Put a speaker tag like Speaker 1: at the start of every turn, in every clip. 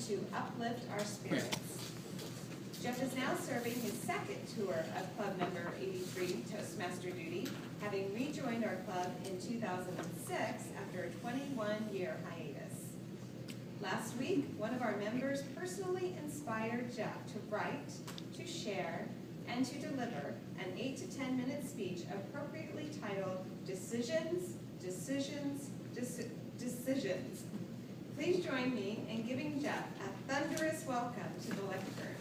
Speaker 1: to uplift our spirits. Jeff is now serving his second tour of Club Member 83 Toastmaster duty, having rejoined our club in 2006 after a 21-year hiatus. Last week, one of our members personally inspired Jeff to write, to share, and to deliver an 8 to 10 minute speech appropriately titled Decisions, Decisions, Decisions. Please join me in giving Jeff a thunderous welcome to the lectern.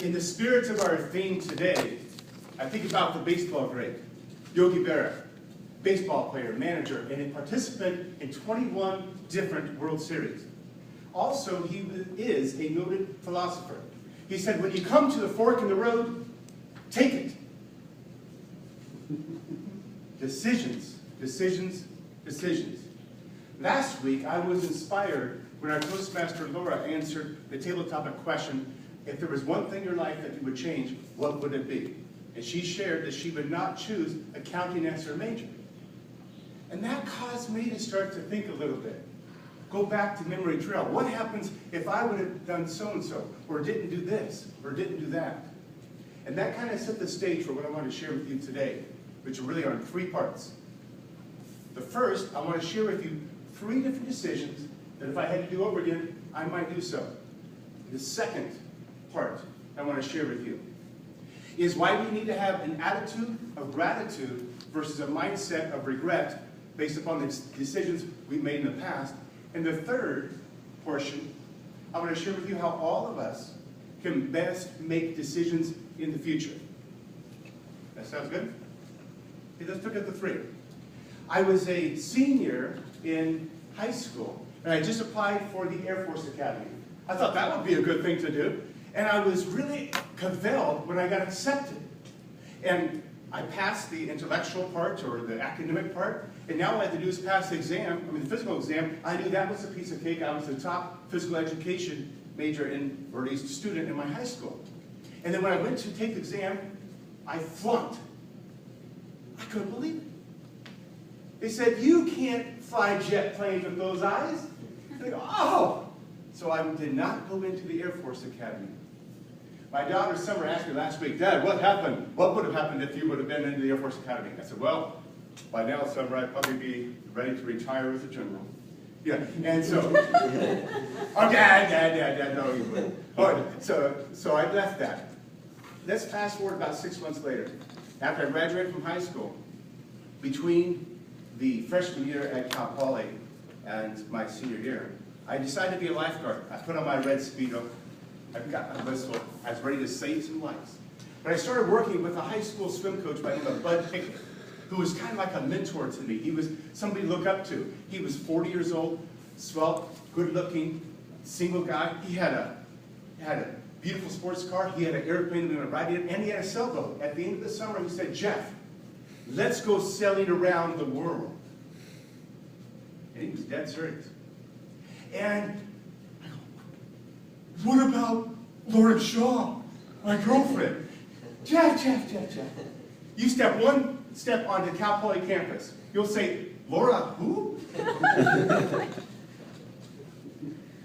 Speaker 2: In the spirit of our theme today, I think about the baseball great, Yogi Berra, baseball player, manager, and a participant in 21 different World Series. Also, he is a noted philosopher. He said, when you come to the fork in the road, take it. Decisions, decisions, decisions. Last week, I was inspired when our Toastmaster Laura answered the table topic question, if there was one thing in your life that you would change, what would it be? And she shared that she would not choose accounting as her major. And that caused me to start to think a little bit. Go back to memory trail. What happens if I would have done so-and-so, or didn't do this, or didn't do that? And that kind of set the stage for what I want to share with you today, which really are in 3 parts. The first, I want to share with you 3 different decisions that if I had to do over again, I might do so. The second part I want to share with you is why we need to have an attitude of gratitude versus a mindset of regret based upon the decisions we've made in the past. And the third portion, I want to share with you how all of us can best make decisions in the future. That sounds good? Okay, let's look at the 3. I was a senior in high school, and I just applied for the Air Force Academy. I thought that would be a good thing to do. And I was really compelled when I got accepted. And I passed the intellectual part or the academic part, and now all I had to do is pass the exam, the physical exam. I knew that was a piece of cake. I was the top physical education major or at least student in my high school. And then when I went to take the exam, I flunked. I couldn't believe it. They said, you can't fly jet planes with those eyes. And I go, oh! So I did not go into the Air Force Academy. My daughter Summer asked me last week, Dad, what happened? What would have happened if you would have been into the Air Force Academy? I said, well, by now, Summer, I'd probably be ready to retire as a general. Yeah, and so, oh, Dad, no, you wouldn't. All right, so I left that. Let's fast forward about 6 months later. After I graduated from high school, between the freshman year at Cal Poly and my senior year, I decided to be a lifeguard. I put on my red Speedo. I've got my whistle. I was ready to save some lives. But I started working with a high school swim coach by the name of Bud Pickett, who was kind of like a mentor to me. He was somebody to look up to. He was 40 years old, svelte, good-looking, single guy. He had a beautiful sports car. He had an airplane we were riding in, and he had a sailboat. At the end of the summer, he said, Jeff, let's go sailing around the world. And he was dead serious. And I go, what about Lauren Shaw, my girlfriend? Jeff. You step one step onto Cal Poly campus. You'll say, Laura, who?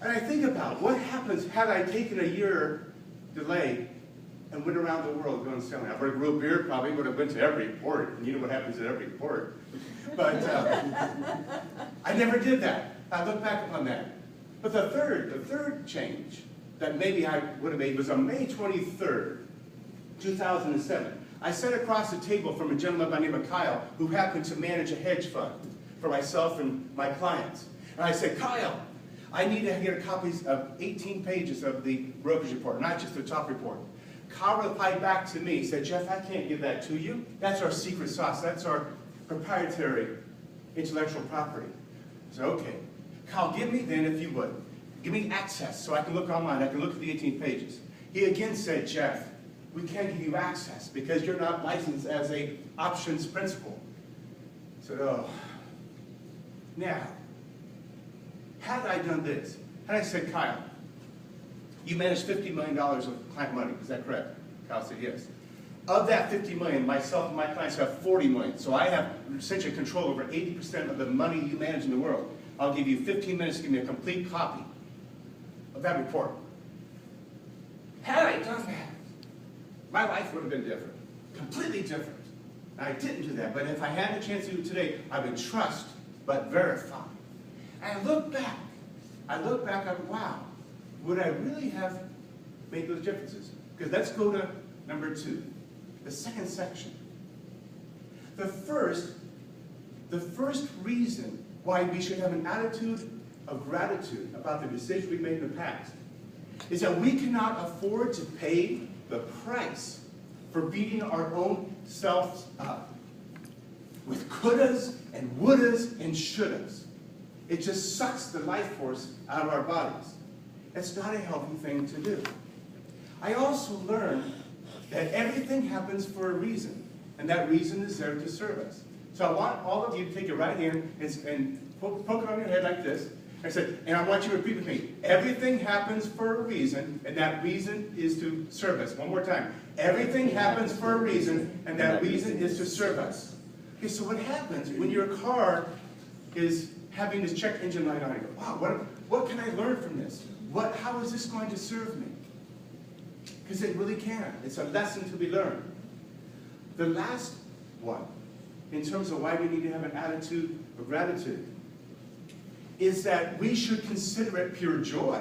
Speaker 2: And I think about what happens had I taken a year delay and went around the world going sailing. I would have grew a beard, probably would have went to every port, and you know what happens at every port. But I never did that. I look back upon that. But the third change that maybe I would have made was on May 23rd, 2007. I sat across the table from a gentleman by the name of Kyle, who happened to manage a hedge fund for myself and my clients. And I said, Kyle, I need to get a copy of 18 pages of the brokerage report, not just the top report. Kyle replied back to me, said, Jeff, I can't give that to you. That's our secret sauce. That's our proprietary intellectual property. I said, okay. Kyle, give me then, if you would, give me access so I can look online. I can look at the 18 pages. He again said, Jeff, we can't give you access because you're not licensed as a options principal. I said, oh. Now, had I done this, And I said, Kyle, you manage $50 million of client money, is that correct? Kyle said, yes. Of that $50 million, myself and my clients have $40 million. So I have essentially control over 80% of the money you manage in the world. I'll give you 15 minutes to give me a complete copy of that report. Had I done that, my life would have been different, completely different. I didn't do that, but if I had the chance to do it today, I would trust but verify. And I look back, wow, would I really have made those differences? Because let's go to number 2, the second section. The first reason why we should have an attitude of gratitude about the decisions we made in the past is that we cannot afford to pay the price for beating our own selves up with couldas and wouldas and shouldas. It just sucks the life force out of our bodies. It's not a healthy thing to do. I also learned that everything happens for a reason, and that reason is there to serve us. So I want all of you to take your right hand and poke it on your head like this. I said, and I want you to repeat with me. Everything happens for a reason, and that reason is to serve us. One more time. Everything happens for a reason, and that reason is to serve us. Okay, so what happens when your car is having this check engine light on? You go, wow, what can I learn from this? How is this going to serve me? Because it really can. It's a lesson to be learned. The last one, in terms of why we need to have an attitude of gratitude, is that we should consider it pure joy,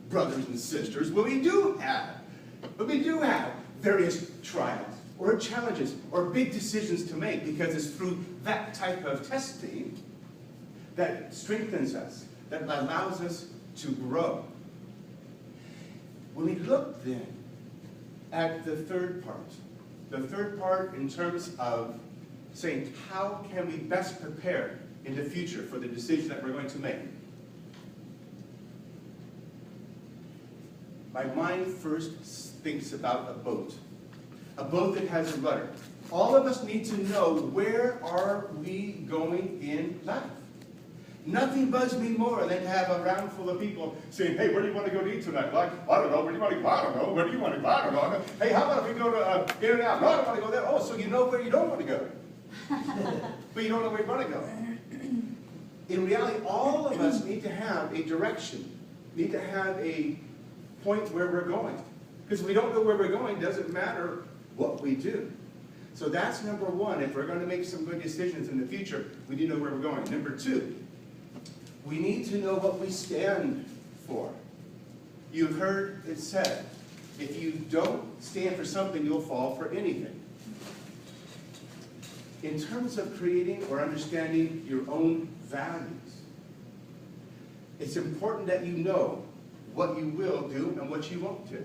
Speaker 2: brothers and sisters, when we do have various trials or challenges or big decisions to make, because it's through that type of testing that strengthens us, that allows us to grow. When we look then at the third part in terms of saying how can we best prepare in the future for the decision that we're going to make. My mind first thinks about a boat that has a rudder. All of us need to know, where are we going in life? Nothing bugs me more than to have a round full of people saying, hey, where do you want to go to eat tonight? Like, I don't know, where do you want to go? I don't know, where do you want to go? I don't know. Hey, how about if we go to In-N-Out? No, I don't want to go there. Oh, so you know where you don't want to go. But you don't know where you want to go. In reality, all of us need to have a direction, need to have a point where we're going. Because if we don't know where we're going, it doesn't matter what we do. So that's number one. If we're going to make some good decisions in the future, we need to know where we're going. Number 2, we need to know what we stand for. You've heard it said, if you don't stand for something, you'll fall for anything. In terms of creating or understanding your own values, it's important that you know what you will do and what you won't do.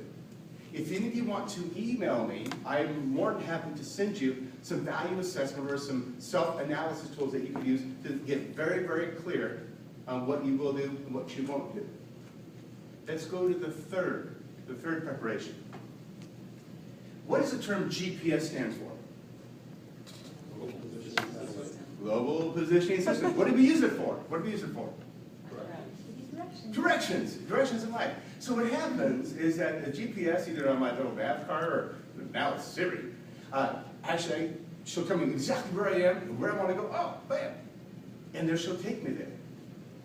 Speaker 2: If any of you want to email me, I'm more than happy to send you some value assessment or some self-analysis tools that you can use to get very, very clear on what you will do and what you won't do. Let's go to the third preparation. What does the term GPS stand for? Global Positioning System. What do we use it for? What do we use it for? Directions in life. So what happens is that the GPS, either on my little map car or now it's Siri, actually she'll tell me exactly where I am and where I want to go. Oh, bam! And there she'll take me there.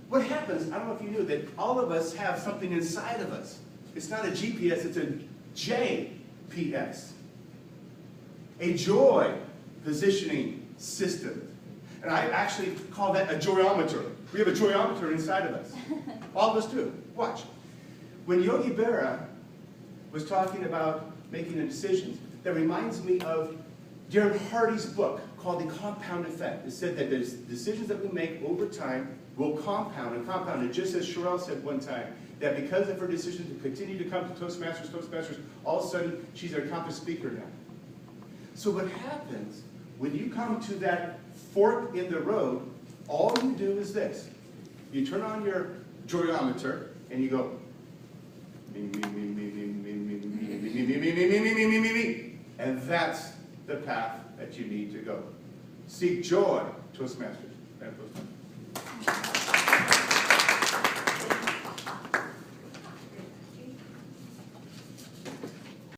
Speaker 2: What happens, I don't know if you knew, that all of us have something inside of us. It's not a GPS, it's a JPS. A joy positioning system. And I actually call that a joyometer. We have a joyometer inside of us. All of us do. Watch. When Yogi Berra was talking about making the decisions, that reminds me of Darren Hardy's book called The Compound Effect. It said that the decisions that we make over time will compound and compound. And just as Sherelle said one time, that because of her decision to continue to come to Toastmasters, all of a sudden she's an accomplished speaker now. So what happens when you come to that fork in the road, all you do is this. You turn on your joyometer and you go, me, me, me, me, me, me, me, me, me, me, me, me, me, me, me, me, me, me. And that's the path that you need to go. Seek joy, Toastmasters.